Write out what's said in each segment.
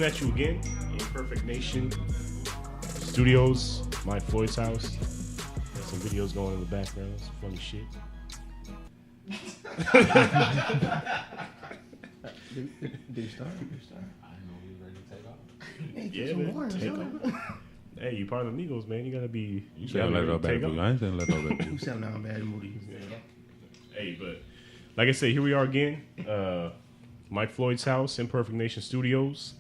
at you again. Imperfect Nation Studios, Mike Floyd's house. Got some videos going in the background. Some funny shit. Did you start? I didn't know he was ready to take off. Yeah, man. Take off. Hey, you part of the Migos, man. You gotta be. You said let go back. I ain't saying let go back. You sound now bad moody. Hey, but like I said, here we are again. Mike Floyd's house, Imperfect Nation Studios.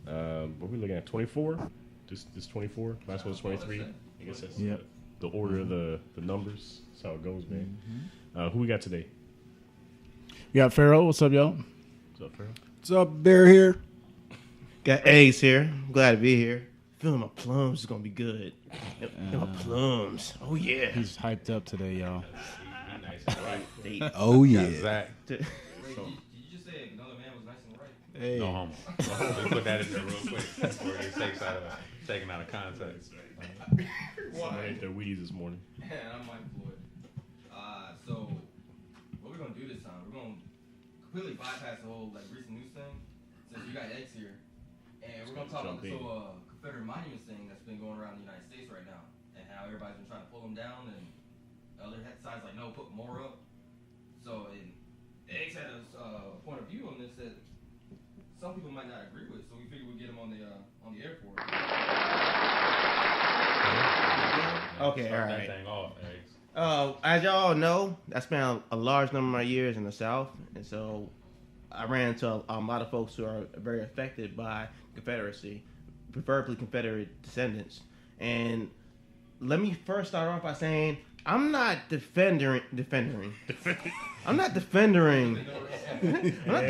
What are we looking at? 24? This 24? Last one was 23. I guess that's the order of the numbers. That's how it goes, man. Who we got today? We got Pharaoh. What's up, y'all? What's up, Pharaoh? What's up, Bear here? Got Ace here. Glad to be here. Feeling my plums is gonna be good. My plums. Oh yeah. He's hyped up today, y'all. Oh yeah. Zach. Did you just say another man was nice and right? Hey. No homo. We put that in there real quick before it gets taken out of context. Somebody ate their weeds this morning. And I'm Mike Floyd. So what we're gonna do this time? We're gonna completely bypass the whole recent news thing, since you got X here, and we're gonna talk about this whole Confederate monuments thing that's been going around the United States right now, and how everybody's been trying to pull them down, and other sides like no, put more up. So and X had a point of view on this that some people might not agree with, so we figured we'd get him on the air for it. Okay, all Start right. that thing off, X. As y'all know, I spent a large number of my years in the South, and so I ran into a lot of folks who are very affected by Confederacy, preferably Confederate descendants. And let me first start off by saying I'm not defending. I'm not defending what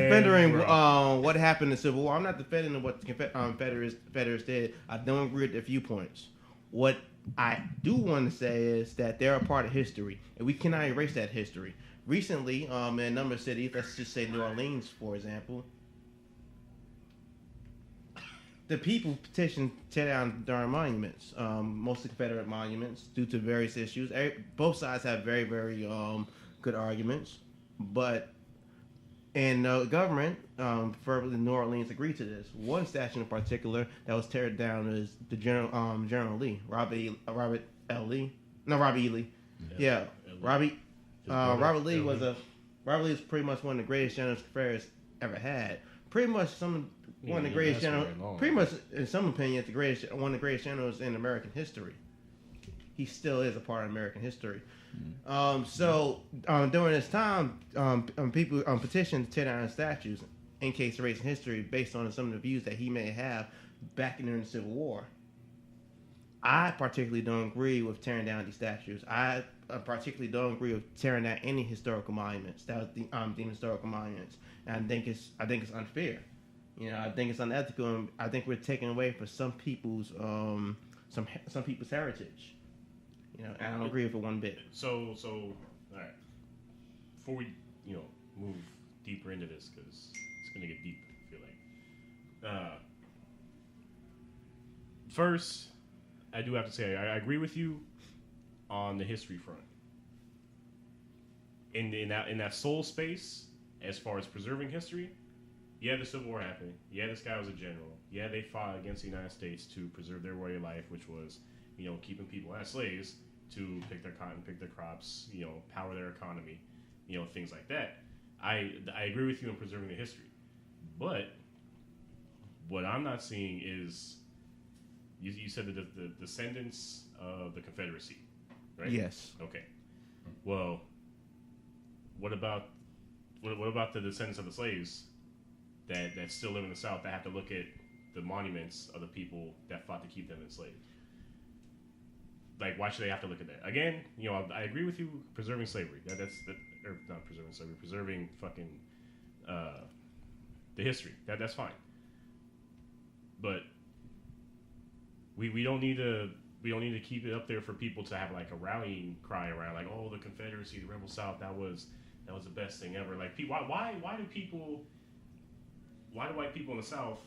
happened in the Civil War. I'm not defending what the Confederates did. I don't agree with their viewpoints. What I do want to say is that they're a part of history, and we cannot erase that history. Recently, in a number of cities, let's just say New Orleans, for example, the people petitioned to tear down their monuments, mostly Confederate monuments, due to various issues. Both sides have very, very good arguments, but and the government, preferably New Orleans, agreed to this. One statue in particular that was teared down is the General Lee, Robert E. Lee. Yeah, Robert Lee is pretty much one of the greatest generals Confederates ever had. Pretty much one of the greatest generals. Pretty much, in some opinions, one of the greatest generals in American history. He still is a part of American history. So during this time, people petitioned to tear down statues in case of race and history based on some of the views that he may have back during the Civil War. I particularly don't agree with tearing down these statues. I particularly don't agree with tearing down any historical monuments. That was the historical monuments, and I think it's unfair. You know, I think it's unethical, and I think we're taking away from some people's people's heritage. You know, and I don't agree with it one bit. So, all right. Before we, move deeper into this, because it's gonna get deep, I feel like. First, I do have to say I agree with you on the history front. In that soul space, as far as preserving history, yeah, the Civil War happened. Yeah, this guy was a general. Yeah, they fought against the United States to preserve their way of life, which was, keeping people as slaves to pick their cotton, pick their crops, power their economy, things like that. I agree with you in preserving the history. But what I'm not seeing is, you said that the descendants of the Confederacy, right? Yes. Okay. Well, what about the descendants of the slaves that still live in the South that have to look at the monuments of the people that fought to keep them enslaved? Like, why should they have to look at that? Again, I agree with you preserving slavery. Or not preserving slavery, preserving fucking the history. That's fine. But we don't need to keep it up there for people to have like a rallying cry around, like, oh, the Confederacy, the Rebel South, that was the best thing ever. Like, why do white people in the South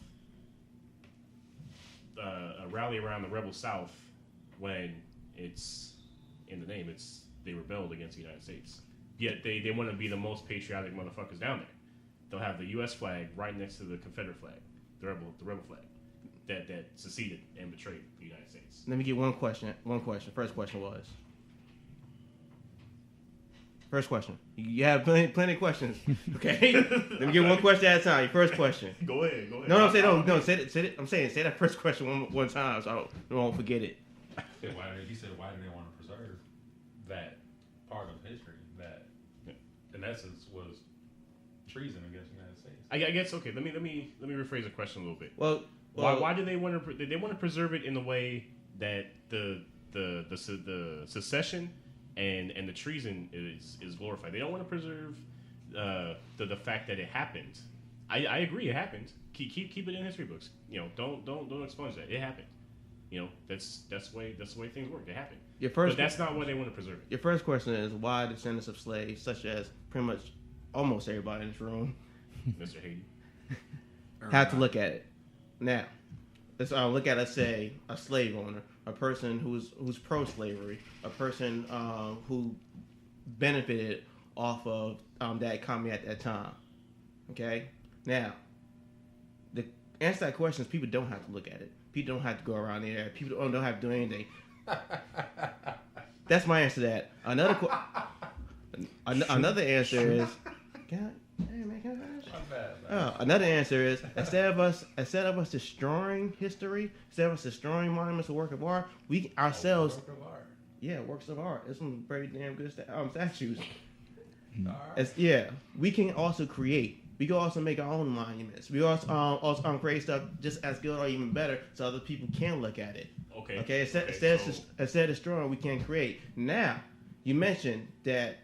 rally around the Rebel South when it's in the name? They rebelled against the United States. Yet they want to be the most patriotic motherfuckers down there. They'll have the U.S. flag right next to the Confederate flag. the rebel flag that seceded and betrayed the United States. Let me get one question. First question was. First question. You have plenty of questions. Okay. Let me get one question at a time. Your first question. Go ahead. No. Say it. I'm saying say that first question one time so I won't forget it. He said, why do they want to preserve that part of history that, in essence, was treason against the United States? I guess okay. Let me rephrase the question a little bit. Well, why do they want to? They want to preserve it in the way that the secession and the treason is glorified. They don't want to preserve the fact that it happened. I agree, it happened. Keep it in history books. Don't expunge that. It happened. That's the way things work. It happened. But that's not why they want to preserve it. Your first question is why descendants of slaves, such as pretty much almost everybody in this room, Mr. Haiti, have to look at it. Now, let's look at, let's say, a slave owner, a person who's pro-slavery, a person who benefited off of that economy at that time. Okay? Now, the answer to that question is people don't have to look at it. People don't have to go around there. People don't have to do anything. That's my answer to that. Another answer is... another answer is instead of us destroying history, instead of us destroying monuments or work of art, we ourselves, works of art. There's some very damn good statues. We can also create. We can also make our own monuments. We also create stuff just as good or even better, so other people can look at it. Okay. Instead of destroying, we can create. Now, you mentioned that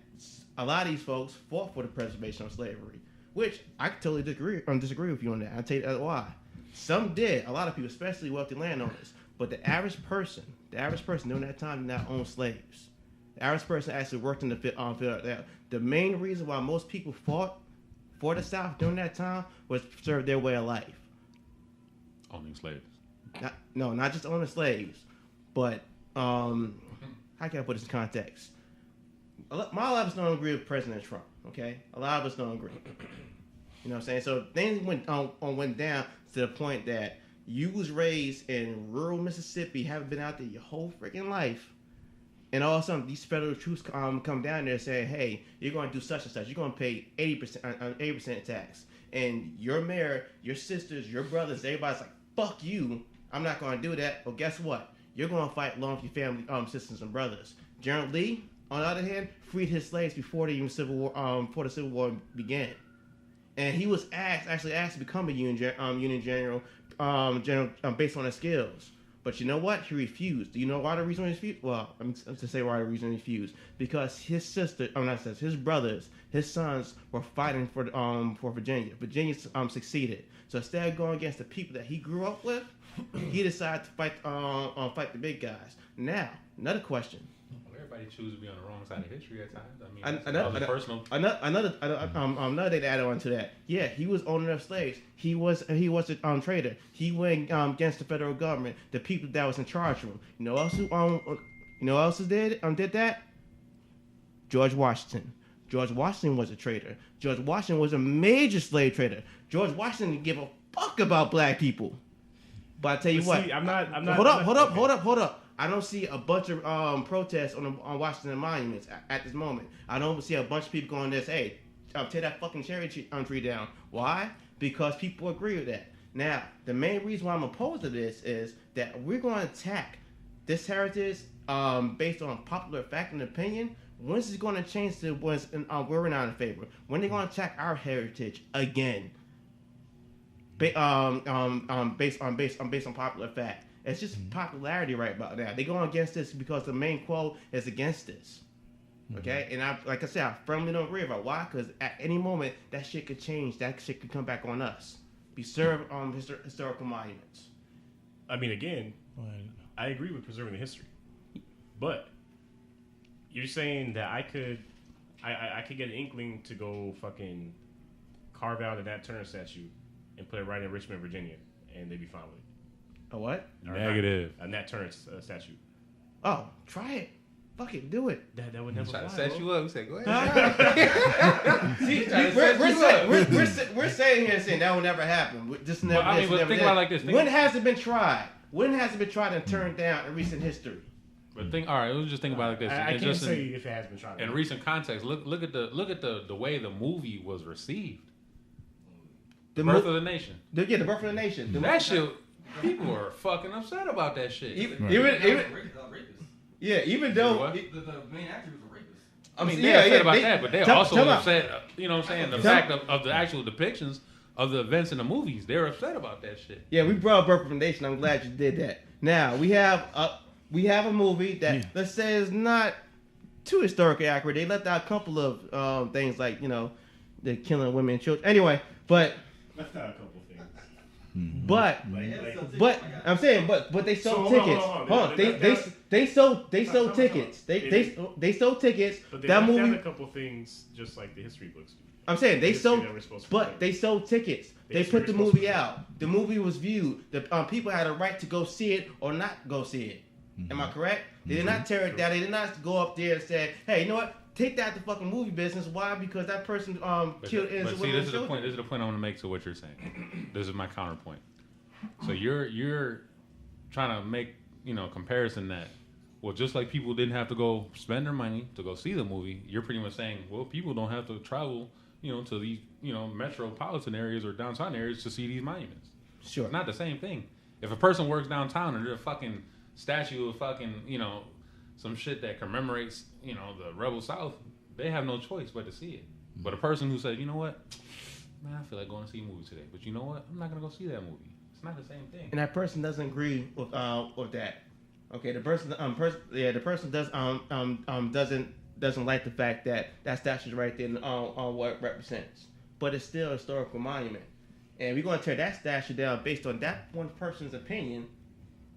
a lot of these folks fought for the preservation of slavery, which I totally disagree with you on that. I'll tell you why. Some did. A lot of people, especially wealthy landowners. But the average person during that time did not own slaves. The average person actually worked in the field. The main reason why most people fought for the South during that time was to preserve their way of life. Owning slaves. Not just owning slaves, but how can I put this in context? A lot of us don't agree with President Trump, okay? A lot of us don't agree. You know what I'm saying? So things went down to the point that you was raised in rural Mississippi, haven't been out there your whole freaking life, and all of a sudden these federal troops come down there and say, hey, you're going to do such and such. You're going to pay 80% tax. And your mayor, your sisters, your brothers, everybody's like, fuck you. I'm not going to do that. Well, guess what? You're going to fight along with your family, sisters and brothers. General Lee, on the other hand, freed his slaves before the Civil War began, and he was actually asked to become a Union General based on his skills. But you know what? He refused. Do you know why the reason he refused? Well, I'm to say why the reason he refused, because his his brothers, his sons were fighting for Virginia. Virginia succeeded. So instead of going against the people that he grew up with, he decided to fight the big guys. Now, another question. Everybody chooses to be on the wrong side of history at times. Another thing to add on to that. Yeah, he was owner of slaves. He was a trader. He went against the federal government, the people that was in charge of him. You know who else did that? George Washington. George Washington was a trader. George Washington was a major slave trader. George Washington didn't give a fuck about black people. But I tell you what, I'm not. Hold up. I don't see a bunch of protests on Washington monuments at this moment. I don't see a bunch of people going this, hey, tear that fucking cherry tree down. Why? Because people agree with that. Now, the main reason why I'm opposed to this is that we're going to attack this heritage based on popular fact and opinion. When is it going to change to we're not in favor? When are they going to attack our heritage again? Based on popular fact. It's just popularity right about now. They're going against this because the main quote is against this. Okay? And like I said, I firmly don't agree about why, because at any moment that shit could change. That shit could come back on us. Be served on historical monuments. I mean, again, I agree with preserving the history, but you're saying that I could get an inkling to go fucking carve out a Nat Turner statue and put it right in Richmond, Virginia, and they'd be fine with it. A what? Negative. A Nat Turner statue. Oh, try it. Fuck it, do it. That would never Try to fly. set you up. We said, go ahead. See, Trying to set you up. we're saying here saying that will never happen. Just never. But, I mean, this, never think that. about it like this. When has it been tried? When has it been tried and turned down in recent history? But all right, let's just think about it like this. I It's can't just say if it has been tried. in recent context, look at the way the movie was received. The Birth of the Nation. the Birth of the Nation. That shit, people are fucking upset about that shit. Even Rapist. even though What? The main actor was a rapist. I mean, they're upset about that, but they're also upset. You know what I'm saying? The fact of the actual depictions of the events in the movies, they're upset about that shit. Yeah, we brought up Birth of the Nation. I'm glad you did that. Now we have a movie that let's say is not too historically accurate. They left out a couple of things like the killing women and children. Anyway, but left out a couple things. but I'm saying but they sold tickets. Hold on, they sold tickets. They sold tickets. But they that left movie. out a couple things, just like the history books do. I'm saying they History sold, that we're supposed to but remember. they sold tickets. They History put the we're supposed to movie remember. out. The movie was viewed. The people had a right to go see it or not go see it. Am I correct? They did not tear it down. They did not go up there and say, "Hey, you know what? Take that to fucking movie business." Why? Because that person killed innocent But see, women this and is the children. point. This is the point I want to make to what you're saying. This is my counterpoint. So you're trying to make comparison that just like people didn't have to go spend their money to go see the movie, you're pretty much saying, well, people don't have to travel to these metropolitan areas or downtown areas to see these monuments. Sure. It's not the same thing. If a person works downtown and there's a fucking statue of fucking some shit that commemorates the Rebel South, they have no choice but to see it. But a person who says, you know what, man, I feel like going to see a movie today, but you know what, I'm not gonna go see that movie. It's not the same thing. And that person doesn't agree with that. Okay, the person doesn't like the fact that statue is right there on what it represents. But it's still a historical monument. And we're going to tear that statue down based on that one person's opinion.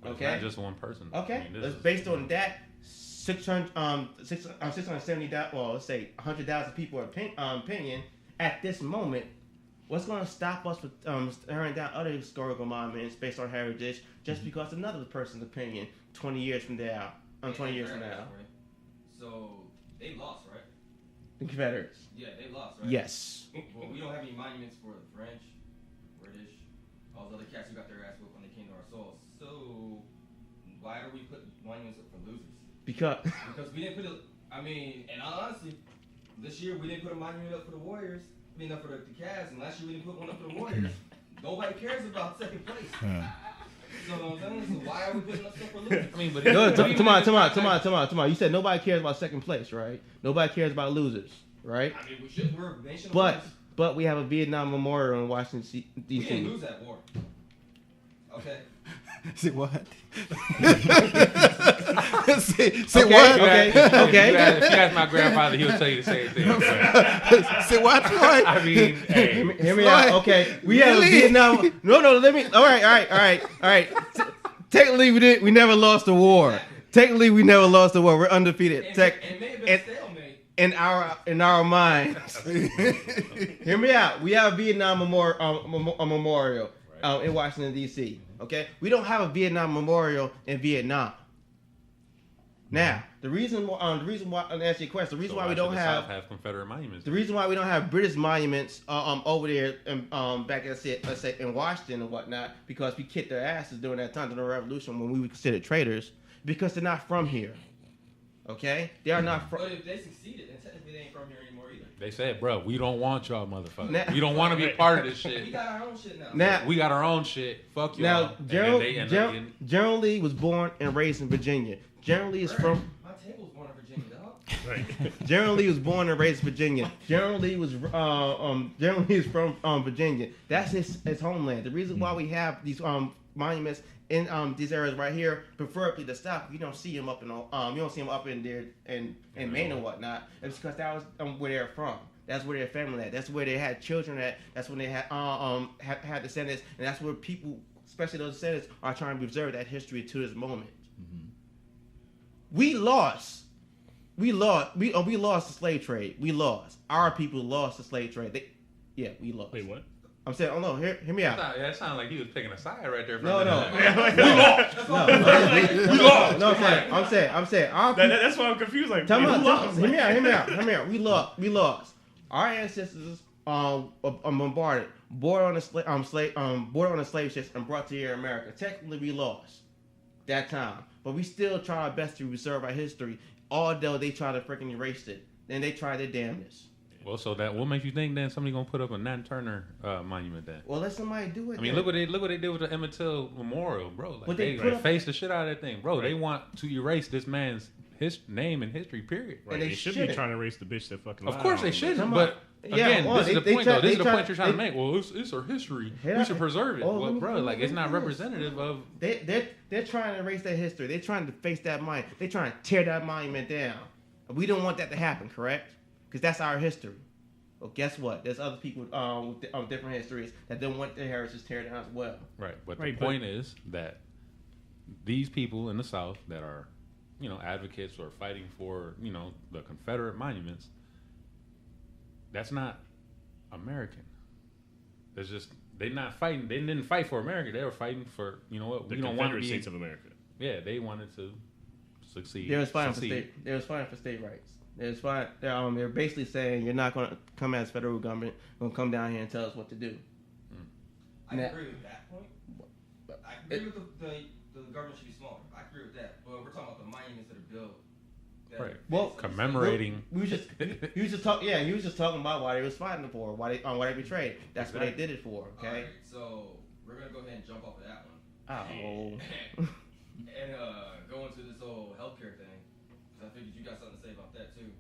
But Okay? it's not just one person. Okay? I mean, this It's is- based on that 670,000, well, let's say 100,000 people opinion at this moment. What's going to stop us from tearing down other historical monuments based on heritage just because another person's opinion 20 years from now? 20 years from now. So they lost, right? The Confederates. Yeah, they lost, right? Yes. Well, we don't have any monuments for the French, British, all those other cats who got their ass whooped when they came to our soil. So why do we put monuments up for losers? Because we didn't put it. I mean, and honestly, this year we didn't put a monument up for the Warriors. I mean, up for the Cavs, and last year we didn't put one up for the Warriors. Nobody cares about second place. So what I'm saying, so why are we putting up stuff for losers? I mean, but Come on. You said nobody cares about second place, right? Nobody cares about losers, right? I mean, we should. We're a nation of But winners. we have a Vietnam Memorial in Washington We D.C. didn't lose that war. Okay. Say what? say Okay, what? okay. If you ask my grandfather, he'll tell you the same thing. But, Say what? Floyd? I mean, hey, Hear me out. Okay, we have a Vietnam. No. Let me. All right. Technically, we never lost a war. Technically, we never lost a war. We're undefeated. And it may have been a stalemate. In our minds. Hear me out. We have a Vietnam memorial in Washington D.C. Okay, we don't have a Vietnam memorial in Vietnam. Now, the reason why, to answer your question, the reason why we don't have Confederate monuments. the reason why we don't have British monuments over there back let's say in Washington and whatnot, because we kicked their asses during that time during the Revolution when we were considered traitors, because they're not from here. Okay, they are not from. But if they succeeded, then technically they ain't from here anymore either. They said, bro, we don't want y'all motherfuckers. Now- we don't want to be part of this We shit. got our own shit now. Now, We got our own shit. Fuck y'all. now And General, then they- General Lee was born and raised in Virginia. General Lee is from. My table was born in Virginia, dog. Right. General Lee was born and raised in Virginia. General Lee is from Virginia. That's his homeland. The reason why we have these monuments in these areas right here, preferably the South, you don't see them up in you don't see them up in there in Maine and whatnot. It's because that was where they're from. That's where their family at. That's where they had children at. That's when they had descendants, and that's where people, especially those descendants, are trying to preserve that history to this moment. We lost the slave trade. We lost. Our people lost the slave trade. We lost. Wait, what? I'm saying, oh no, hear me out. That sounded like he was picking a side right there. No. I'm saying. That's why I'm confused. Like, Hear me out. We lost. Our ancestors bombarded, boarded on the slave ships and brought to here America. Technically, we lost that time, but we still try our best to preserve our history. Although they try to freaking erase it, and they try their damnedest. Well, so what makes you think then somebody gonna put up a Nat Turner monument then? Well, let somebody do it. I mean, look what they did with the Emmett Till Memorial, bro. Like they faced the shit out of that thing, bro. Right. They want to erase this man's name and history, period. Right. They should be trying to erase the bitch that fucking. Of course they shouldn't, but again, this is the point though. This is the point you're trying to make. Well, it's our history. We should preserve it. Well, bro, like it's not representative of. They're trying to erase that history. They're trying to face that monument. They're trying to tear that monument down. We don't want that to happen, correct? Because that's our history. Well, guess what? There's other people with different histories that don't want their heritage teared down as well. Right, but the point is that these people in the South that are, advocates or fighting for, the Confederate monuments, that's not American. It's just they're not fighting. They didn't fight for America. They were fighting for, we don't want to be Confederate States of America. Yeah, they wanted to succeed. They was fighting for state rights. They're basically saying you're not going to come as federal government, going to come down here and tell us what to do. I agree with that point. I agree with the government should be smaller. I agree with that. But we're talking about the monuments that are built. Right. Well, commemorating. He was just talking about why they was fighting for, why they betrayed. That's what they did it for. Okay. All right, so we're gonna go ahead and jump off of that one. Oh. And go into this whole healthcare thing. I figured you got something to say about that too.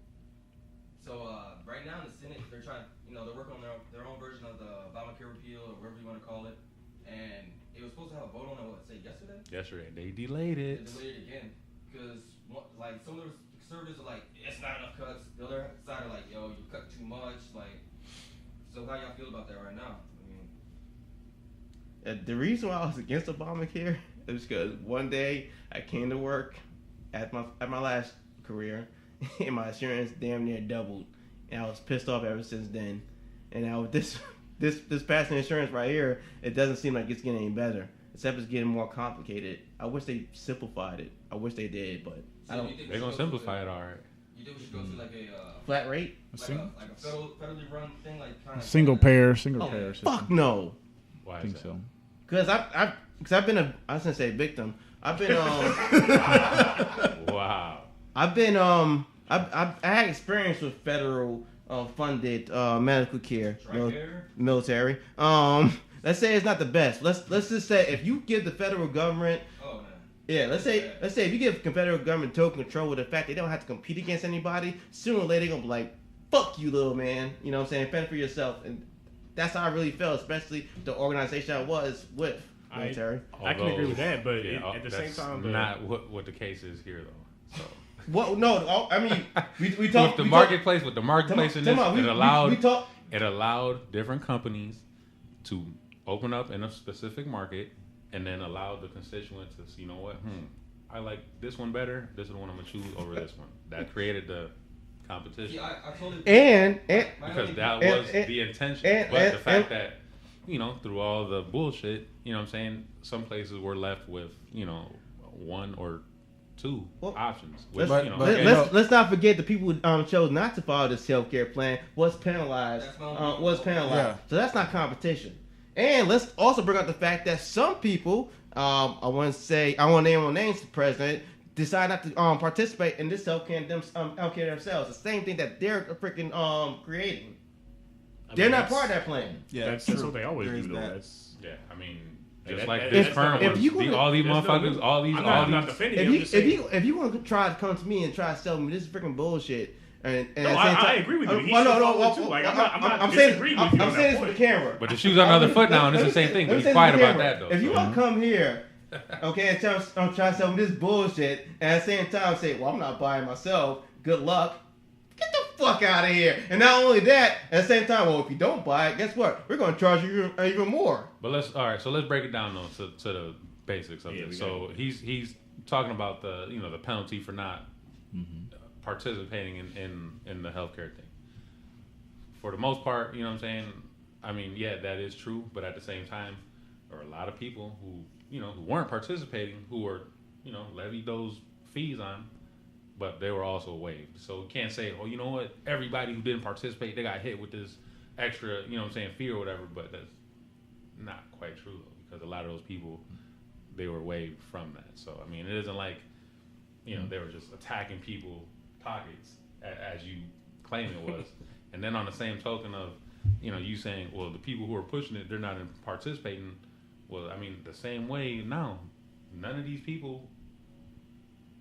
So right now in the Senate, they're trying, they're working on their own version of the Obamacare repeal or whatever you want to call it, and it was supposed to have a vote on it. Yesterday? Yesterday, they delayed it. They delayed it again because like some of the conservatives are like, it's not enough cuts. The other side are like, yo, you cut too much. Like, so how y'all feel about that right now? The reason why I was against Obamacare is because one day I came to work at my last career, and my insurance damn near doubled, and I was pissed off ever since then. And now with this passing insurance right here, it doesn't seem like it's getting any better, except it's getting more complicated. I wish they simplified it. I wish they did, but I don't. They're gonna simplify it, all right. You think we should go to like a flat rate, like a federally run thing, like kind of single payer. Fuck no. Why I think so. Because I've been I was gonna say victim. I've been wow. I've been I had experience with federal funded medical care, military. Let's say it's not the best. Let's just say if you give the federal government, let's say if you give the federal government total control with the fact they don't have to compete against anybody, sooner or later they're gonna be like, fuck you, little man. You know what I'm saying? Fend for yourself. And that's how I really felt, especially the organization I was with. Military. I can agree with that, but at the same time, not what the case is here, though. So. Well, no, I mean, we talked with the marketplace in this. It allowed different companies to open up in a specific market, and then allow the constituents to see, you know what, I like this one better. This is the one I'm gonna choose over this one. That created the competition. Yeah, I totally because that was the intention. But the fact that, through all the bullshit, what I'm saying, some places were left with, one or two options. Which, let's not forget the people who chose not to follow this healthcare plan was penalized. Yeah. So that's not competition. And let's also bring up the fact that some people, I want to name names to the president, decide not to participate in this healthcare themselves. The same thing that they're freaking creating. They're not part of that plan. Yeah, that's what they always do, though. Just like this firm, all these motherfuckers, all these. If you want to try to come to me and try to sell me this freaking bullshit, I agree with you. I'm saying this for the camera. But the shoes on the other foot now, and it's the same thing. But he's quiet about that, though. If you want to come here, okay, and try to sell me this bullshit, and at the same time say, well, I'm not buying myself. Good luck. Get the fuck out of here. And not only that, at the same time, well, if you don't buy it, guess what? We're going to charge you even more. But let's break it down though to the basics of it. So he's talking about the the penalty for not participating in the healthcare thing. For the most part, what I'm saying, I mean, yeah, that is true. But at the same time, there are a lot of people who, who weren't participating, who were, levied those fees on, but they were also waived. So we can't say, oh, you know what, everybody who didn't participate, they got hit with this extra, fee or whatever. But that's not quite true, though, because a lot of those people, they were waived from that. So, I mean, it isn't like, they were just attacking people pockets as you claim it was. And then on the same token of, you saying, well, the people who are pushing it, they're not participating. Well, I mean, the same way now, none of these people,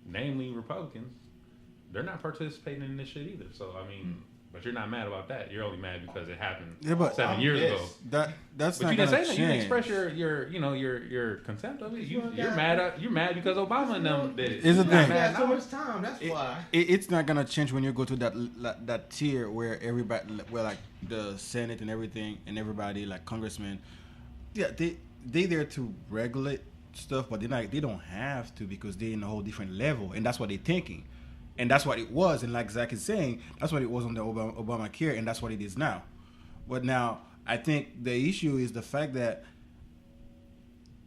namely Republicans, they're not participating in this shit either. So, I mean, but you're not mad about that. You're only mad because it happened 7 years ago. That's but not you didn't say that. change. You didn't express your contempt of it. You're mad because Obama and them did it. It's the thing. Had so much time. That's why. It's not gonna change when you go to that tier where everybody, where like the Senate and everything, and everybody like congressmen, yeah, they there to regulate stuff, but they don't have to because they're in a whole different level, and that's what they're thinking. And that's what it was. And like Zach is saying, that's what it was on the Obamacare, and that's what it is now. But now, I think the issue is the fact that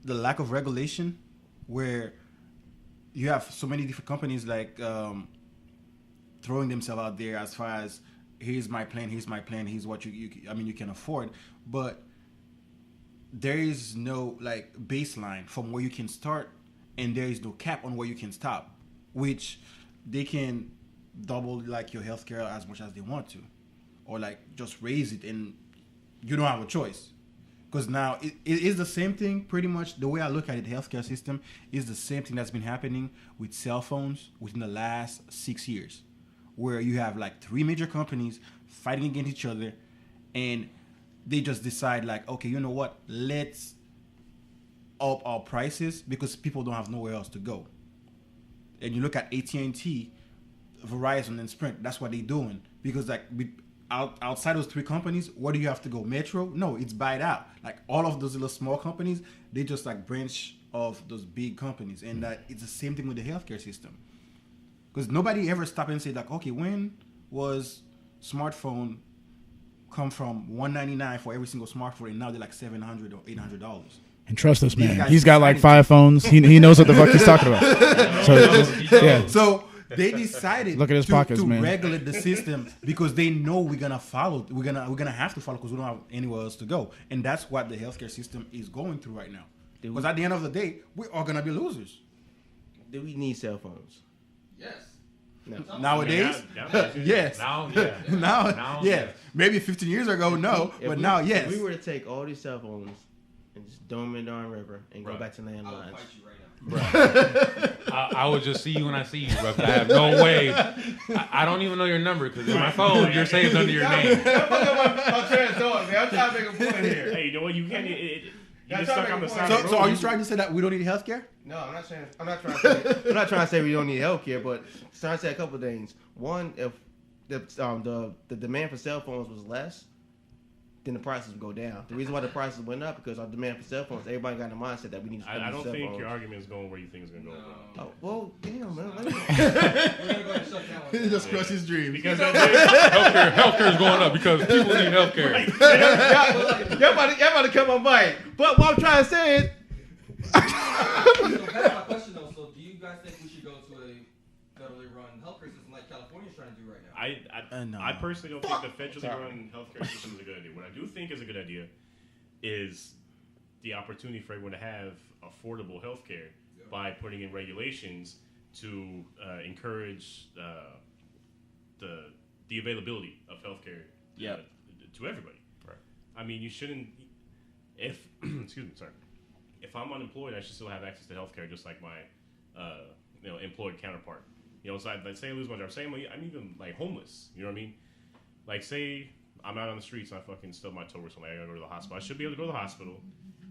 the lack of regulation, where you have so many different companies like throwing themselves out there as far as, here's my plan, here's what you can afford. But there is no like baseline from where you can start, and there is no cap on where you can stop, which they can double like your healthcare as much as they want to, or like just raise it, and you don't have a choice. Because now it is the same thing pretty much. The way I look at it, the healthcare system is the same thing that's been happening with cell phones within the last 6 years, where you have like 3 major companies fighting against each other, and they just decide like, okay, you know what, let's up our prices because people don't have nowhere else to go. And you look at AT&T, Verizon, and Sprint. That's what they're doing. Because like outside those 3 companies, where do you have to go? Metro? No, it's buyed out. Like all of those little small companies, they just like branch of those big companies. And that it's the same thing with the healthcare system. Because nobody ever stopped and said like, okay, when was smartphone come from $199 for every single smartphone, and now they're like $700 or $800? And trust this man, he's got like 5 phones. He knows what the fuck he's talking about. So yeah. So they decided Look at his pockets, to man. regulate the system because they know we're gonna follow. We're gonna have to follow because we don't have anywhere else to go, and that's what the healthcare system is going through right now. Because at the end of the day, we're all gonna be losers. Do we need cell phones? Yes. No. Nowadays, yes. Now, yeah. Now, yeah. Maybe 15 years ago, no, but now, yes. If we were to take all these cell phones and just throw them in Darn River and go back to I would landlines. fight you right now. I would just see you when I see you, bro. I have no way. I don't even know your number because in my phone you're saved under your name. I'm trying to make a point here. Hey, you know what? You can't. You That's just stuck not on the making side point. of the So road. are you trying to say that we don't need health care? No, I'm not saying. I'm not trying to say we don't need healthcare, but I'm trying to say a couple of things. One, if the demand for cell phones was less, then the prices would go down. The reason why the prices went up because our demand for cell phones, everybody got in the mindset that we need to spend I on don't cell think phones. your argument is going where you think it's going to go. Bro. Oh, well, damn, man. We're gonna go ahead and shut that one He down. just crushed his dreams. Because Healthcare is going up because people need healthcare. y'all about to come on bite. But what I'm trying to say is, So that's my question though. So do you guys think we should go to a federally run healthcare system like California's trying to do right now? No. I personally don't think the federally run healthcare system is a good idea. What I do think is a good idea is the opportunity for everyone to have affordable healthcare by putting in regulations to encourage the availability of healthcare to everybody. Right. I mean, you shouldn't. If excuse me, sorry. If I'm unemployed, I should still have access to healthcare just like my employed counterpart. So let's say I lose my job. Say I'm even like homeless. You know what I mean? Like say I'm out on the streets and I fucking stub my toe or something. I gotta go to the hospital. I should be able to go to the hospital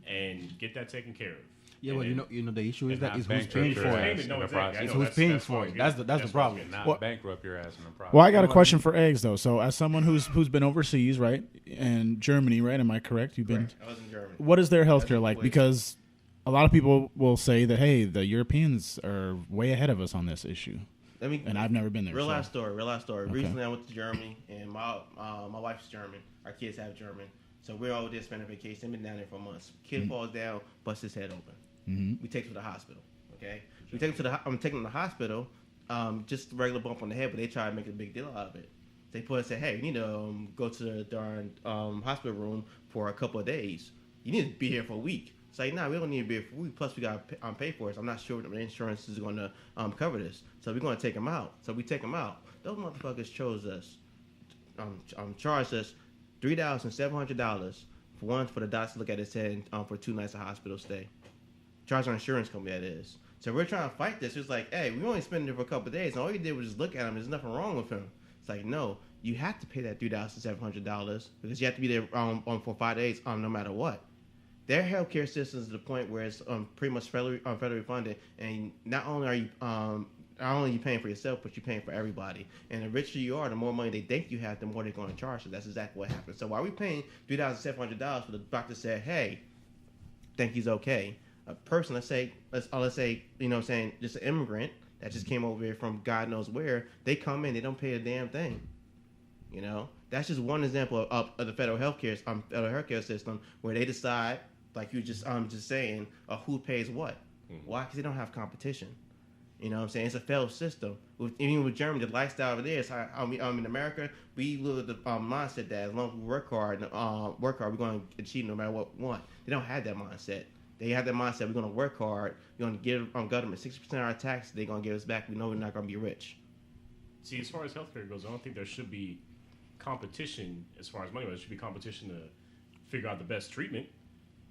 and get that taken care of. Yeah, And but then- the issue is and that not is who's bankrupt paying your for ass it. in No, the exactly. I process. It's know, who's that's paying what I for was it. getting- That's the what I was problem. getting at. Not Well- bankrupt your ass in the process. Well, I got a question for Eggs though. So, as someone who's been overseas, right, and Germany, right? Am I correct? You've been. I was in Germany. What is their healthcare a like? place. Because a lot of people will say that hey, the Europeans are way ahead of us on this issue, and I've never been there. Real so. life story. Okay. Recently, I went to Germany, and my wife's German. Our kids have German. So we're over there spending vacation. Been down there for months. Kid falls down, busts his head open. We take him to the hospital. Okay, we take him to the. I'm taking him to the hospital. Just a regular bump on the head, but they try to make a big deal out of it. They put and say, hey, you need to go to the darn hospital room for a couple of days. You need to be here for a week. It's like, nah, we don't need to be here for a week. Plus, we got to pay for it. So I'm not sure the insurance is going to cover this. So we're going to take him out. So we take him out. Those motherfuckers chose us, charged us $3,700 for the doctor to look at his head for 2 nights of hospital stay. Charge our insurance company, that is. So we're trying to fight this. It's like, hey, we only spent it for a couple of days. And all you did was just look at him. There's nothing wrong with him. It's like, no, you have to pay that $3,700 because you have to be there for 5 days no matter what. Their healthcare system is to the point where it's pretty much federally funded, and not only are you paying for yourself, but you're paying for everybody. And the richer you are, the more money they think you have, the more they're going to charge you. That's exactly what happens. So why are we paying $3,700 for the doctor to say, hey, think he's okay? A person, let's say, you know what I'm saying, just an immigrant that just came over here from God knows where, they come in, they don't pay a damn thing. You know, that's just one example of the federal healthcare system where they decide, like you just saying, who pays what. Why? Because they don't have competition. You know what I'm saying? It's a failed system. Even with Germany, the lifestyle over there is in America, we live with the mindset that as long as we work hard, we're going to achieve no matter what we want. They don't have that mindset. They have that mindset, we're going to work hard, we're going to give government 60% of our taxes, they're going to give us back. We know we're not going to be rich. See, as far as healthcare goes, I don't think there should be competition as far as money. There should be competition to figure out the best treatment.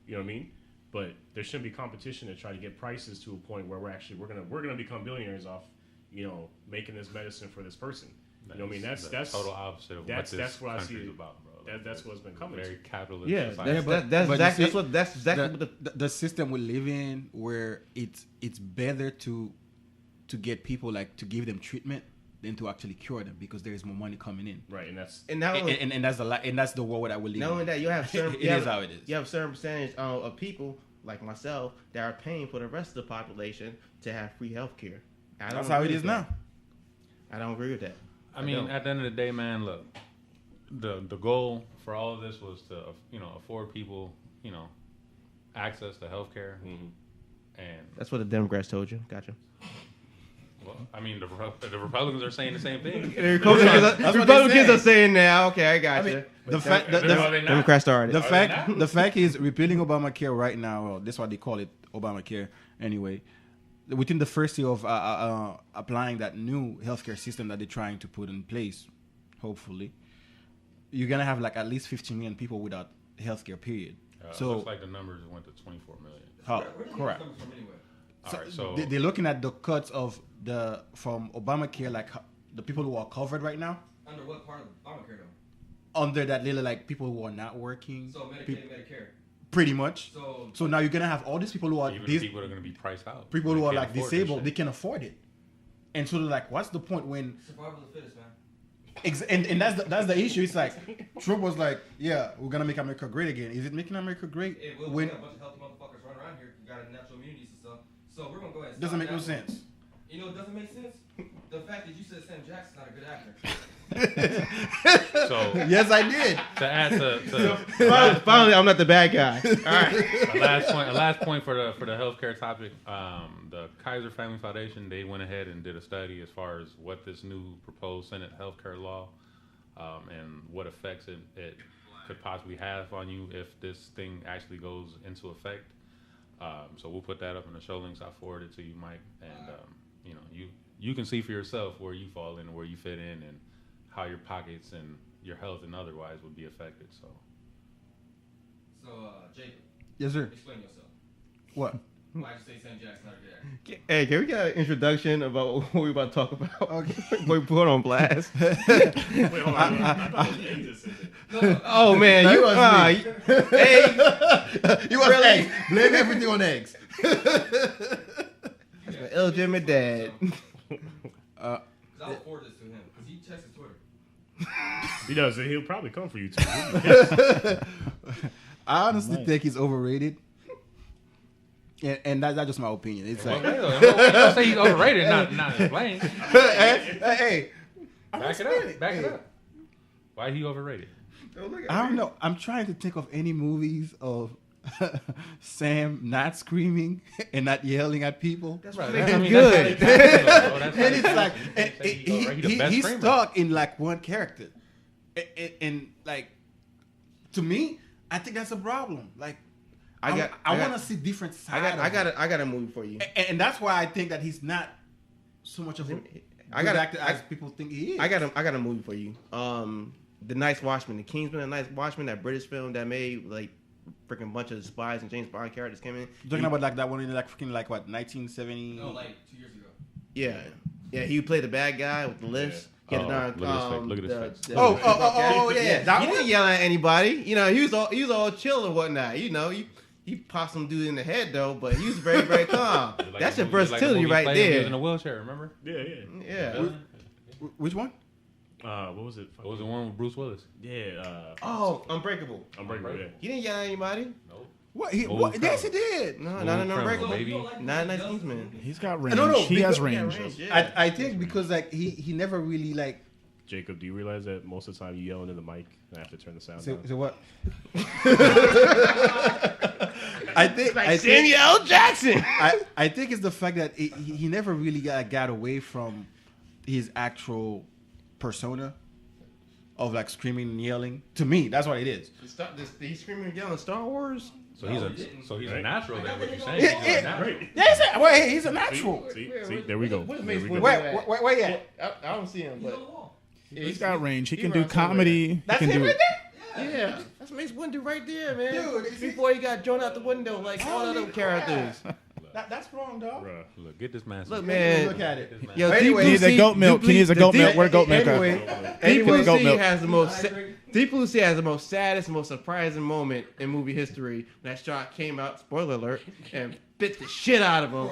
You know what I mean? But there shouldn't be competition to try to get prices to a point where we're gonna become billionaires off, you know, making this medicine for this person. You know what I mean? That's total opposite of what this country is about, bro. That's what's been coming. Very capitalist. Yeah, society. that's exactly what the system we live in, where it's better to get people, like, to give them treatment than to actually cure them, because there is more money coming in. Right, and that's that's the world that we live in. Not only that, you have certain it is how it is. You have a certain percentage of people like myself that are paying for the rest of the population to have free health care. That's how it is now. I don't agree with that. I mean, at the end of the day, man, look, the goal for all of this was to, you know, afford people, you know, access to health care. And that's what the Democrats told you. Gotcha. Well, I mean, the Republicans are saying the same thing. The Republicans are saying now. Okay, I got you. The Democrats started. The fact is, repealing Obamacare right now. Well, that's why they call it Obamacare anyway. Within the first year of applying that new healthcare system that they're trying to put in place, hopefully, you're gonna have like at least 15 million people without healthcare. Period. So looks like the numbers went to 24 million. Correct. So they're looking at the cuts of from Obamacare, like the people who are covered right now. Under what part of Obamacare though? Under that little, like, people who are not working. So Medicaid and Medicare. Pretty much. So now you're gonna have all these people who are people are gonna be priced out. People who are like disabled, they can afford it, and so they're like, what's the point when? Survival of the fittest, man. And that's the issue. It's like Trump was like, yeah, we're gonna make America great again. Is it making America great? It will. We got a bunch of healthy motherfuckers running around here who got natural immunities and stuff. So we're gonna go ahead. And doesn't make no sense. You know what doesn't make sense? The fact that you said Sam Jackson's not a good actor. So yes, I did. To add to finally, I'm not the bad guy. All right. A last point for the healthcare topic. The Kaiser Family Foundation, they went ahead and did a study as far as what this new proposed Senate healthcare law and what effects it could possibly have on you if this thing actually goes into effect. So we'll put that up in the show links. I'll forward it to you, Mike, and you know, you can see for yourself where you fall in and where you fit in and how your pockets and your health and otherwise would be affected. So Jacob. Yes, sir. Explain yourself. What? Why'd you say Sam Jackson's not a good actor? Hey, can we get an introduction about what we're about to talk about? Okay. We put on blast. Wait, hold on. I thought it was eggs that said that. Oh man, you you was really? Eggs. Blame everything on eggs. That's my illegitimate dad. I'll forward this to him because he checks his Twitter. He does. He'll probably come for you too. I honestly think he's overrated. And that's just my opinion. It's like, you don't say he's overrated, not explained. Hey, back it up. Back it up. Why he overrated? I don't know. I'm trying to think of any movies of Sam not screaming and not yelling at people. That's Right, what that- makes I him mean, good. And it's like he's he's stuck in like one character, and like to me, I think that's a problem. Like I want to see different sides. I got a movie for you. And that's why I think that he's not so much of a good actor as people think he is. I got a movie for you. The Night's Watchman, The Kingsman, The Night's Watchman, that British film that made like freaking bunch of spies and James Bond characters came in. You're talking about like that one in like freaking like what 1970? No, like 2 years ago. Yeah. He played the bad guy with the lifts. He had Look at his face. Yeah. He didn't yell at anybody. You know, he was all chill and whatnot. You know, he popped some dude in the head though, but he was very, very calm. That's your versatility right He was there. in a wheelchair, remember? Yeah. Which one? What was it? What was the one with Bruce Willis? Yeah. Unbreakable. Unbreakable. Yeah. He didn't yell at anybody. Nope. What? Smooth Yes, he did. No, Smooth not in criminal, Unbreakable. baby. Not Nice Kingsman. He's got range. No, He has because- range. Yeah. I think because like he never really like. Jacob, do you realize that most of the time you yell into the mic and I have to turn the sound down? So what? I think Samuel L. Jackson. I think it's the fact that he never really got away from his actual persona of like screaming and yelling. To me, that's what it is. He's screaming and yelling Star Wars. So he's a natural. Then what you're saying? Yeah, He's a natural. Yeah, he's a natural. See, there we go. What There makes we go. Where yeah? I don't see him, but He's got range. He can do runs somewhere. comedy. That's he can him do right there. yeah, that's Mace Windu right there, man. Dude, is he- Before he got thrown out the window like all other characters. That's wrong, dog. Bruh, look, get this man. Look, some- man. Look at it. Get this man Yo, some- Anyway, He needs a goat milk. He needs a goat milk. Where goat milk at? Deep Blue goat Sea milk. has the most. Deep Blue Sea has the most saddest, most surprising moment in movie history. When that shark came out, spoiler alert, and bit the shit out of him.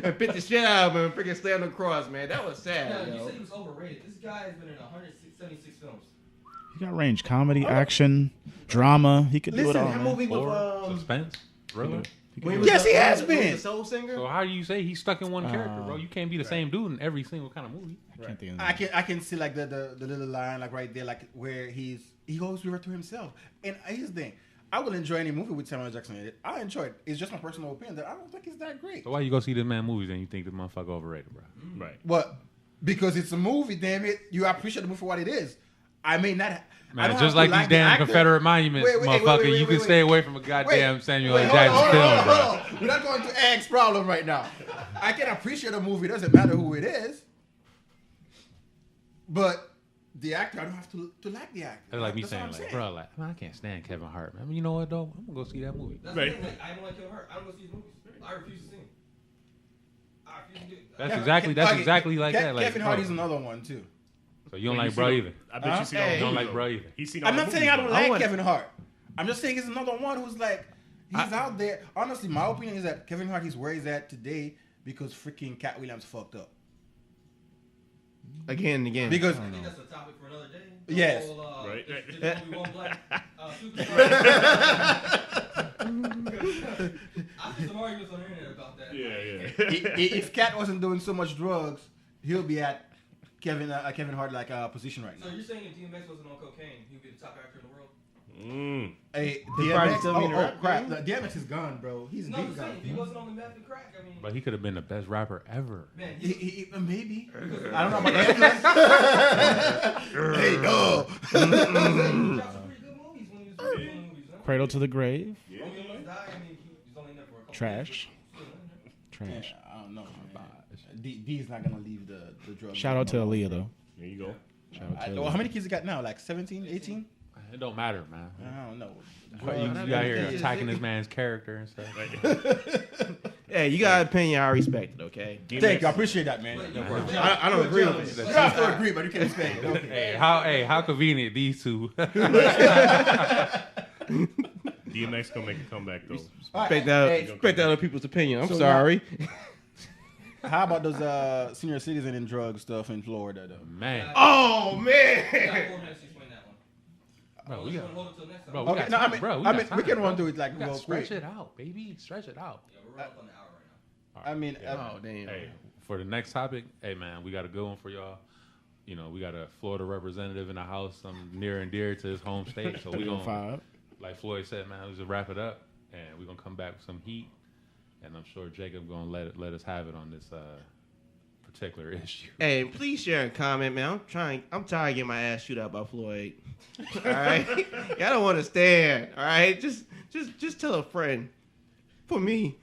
And bit the shit out of him and freaking slammed him across, man. That was sad, You yo. said he was overrated. This guy has been in 176 films. He got range. Comedy, action, drama. He could do it Listen, all. that Man. movie with Horror, suspense, thriller. when was Yes, he has when was been. the Soul Singer. So how do you say he's stuck in one character, bro? You can't be the same dude in every single kind of movie. I can't think of I can see like the little line like right there like where he always refer to himself. And here's the thing, I will enjoy any movie with Samuel L. Jackson in it. I enjoy it. It's just my personal opinion that I don't think it's that great. So why you go see this man movies and you think this motherfucker overrated, bro? Right. What? Because it's a movie, damn it. You appreciate the movie for what it is. I may not. I Man, don't just have like to these the damn actor. Confederate monuments, motherfucker. You can stay away from a goddamn Samuel L. Wait, Jackson hold film, on, bro. hold on. We're not going to X problem right now. I can appreciate a movie. It doesn't matter who it is. But the actor, I don't have to like the actor. That's like me That's saying, what I'm like, bro, like, man, I can't stand Kevin Hart, man. You know what, though? I'm gonna go see that movie. That's Right. the thing. Like, I don't like Kevin Hart. I don't go see his movies. I refuse to see him. I refuse to do it. That's exactly like that. Like, Kevin bro. Hardy's another one too. So you don't like bro either. I bet you see all Hey. the You don't movies, like bro though. either. He's seen all I'm the not saying movies, I don't though. like want- Kevin Hart. I'm just saying he's another one who's like he's out there. Honestly, my opinion is that Kevin Hart is where he's at today because freaking Cat Williams fucked up. Again and again. Because I think that's a topic for another day. Yes. The whole, Right. did the movie One Black Superstar. I see some arguments on the internet about that. Yeah. if Cat wasn't doing so much drugs, he'll be at Kevin Hart like position right So now. you're saying if DMX wasn't on cocaine, he'd be the top actor in the world? Hey, He probably DMX, still be in the rap crap! game? No, DMX is gone, bro. He's No, big I'm saying if he gone. wasn't on the meth and crack, I mean, But he could have been the best rapper ever. man, Maybe. I don't know about that. Hey, no. he dropped some pretty good movies when he was doing movies. Huh? Cradle to the Grave. When he almost died, I mean, he was only in there for a couple Trash. years, but still in there. Trash. I don't know. D's not gonna leave the drug. Shout out to Aaliyah though. There you go. Shout out to Well, Aaliyah. how many kids he got now? Like 17, 18? It don't matter, man. I don't know. You out here attacking this man's character and stuff. Hey, you got an opinion. I respect it. Okay. Thank you. I appreciate that, man. I don't agree with it. You don't have to agree, but you can respect it. Okay. How convenient these two. DMX gonna make a comeback though. Respect other people's opinion. I'm So sorry. How about those senior citizen and drug stuff in Florida, though? Man. Oh You got man. 4 minutes to explain that one. Bro, we Just got, wanna hold it till next time. bro, Okay, we got no, time, bro. I mean, got we can time, run bro. through it like We got real stretch quick. it out, baby. Stretch it out. Yeah, we're running up on the hour right now. I mean, Oh damn. Hey, for the next topic, hey man, we got a good one for y'all. you know, we got a Florida representative in the house, near and dear to his home state. So we gonna, like Floyd said, man, let's just wrap it up, and we're gonna come back with some heat. And I'm sure Jacob gonna let us have it on this particular issue. Hey, please share and comment, man. I'm tired of getting my ass shoot out by Floyd. All right, y'all don't understand. All right, just tell a friend. For me.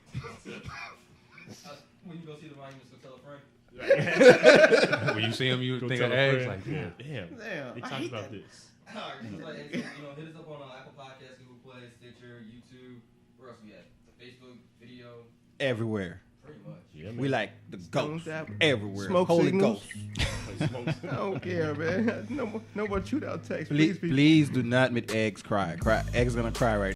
When you go see the monuments, go tell a friend. When you see him, you think of eggs. Like, damn. I They talked hate about that. this. Like, hit us up on Apple Podcasts, Google Play, Stitcher, YouTube. Where else we at? Facebook, video. Everywhere. Pretty much. Yeah, We like the ghost Smoke everywhere. Smoke Holy signals. Ghost. I don't care, man. No more shootout text. Please do not make eggs cry. Eggs gonna cry right